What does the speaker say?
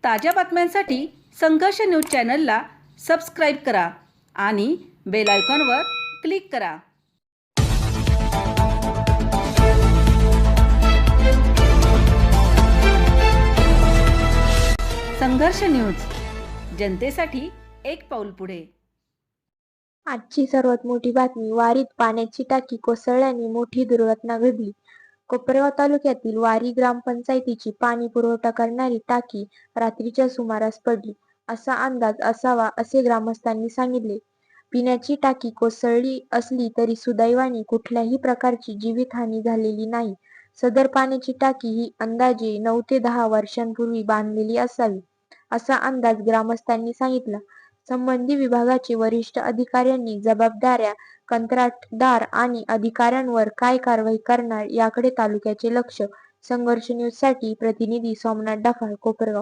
ताज्या बातम्यांसाठी संघर्ष न्यूज चॅनलला सबस्क्राईब करा आणि बेल आयकॉनवर क्लिक करा. संघर्ष न्यूज, जनतेसाठी एक पाऊल पुढे. आजची सर्वात मोठी बातमी. वारीत पाण्याची टाकी कोसळल्याने मोठी दुर्घटना घडली. कोपरगाव तालुक्यातील वारी ग्रामपंचायतीची पाणी पुरवठा करणारी टाकी रात्रीच्या सुमारास पडली असा अंदाज असावा असे ग्रामस्थांनी सांगितले. पिण्याची टाकी कोसळली असली तरी सुदैवाने कुठल्याही प्रकारची जीवितहानी झालेली नाही. सदर पाण्याची टाकी ही अंदाजे 9 ते 10 वर्षांपूर्वी बांधलेली असावी असा अंदाज ग्रामस्थांनी सांगितला. संबंधित विभागाचे वरिष्ठ अधिकाऱ्यांनी जबाबदाऱ्या कंत्राटदार आणि अधिकाऱ्यांवर काय कारवाई करणार याकडे तालुक्याचे लक्ष. संघर्ष न्यूजसाठी प्रतिनिधी सोमनाथ डाफाळ, कोपरगाव.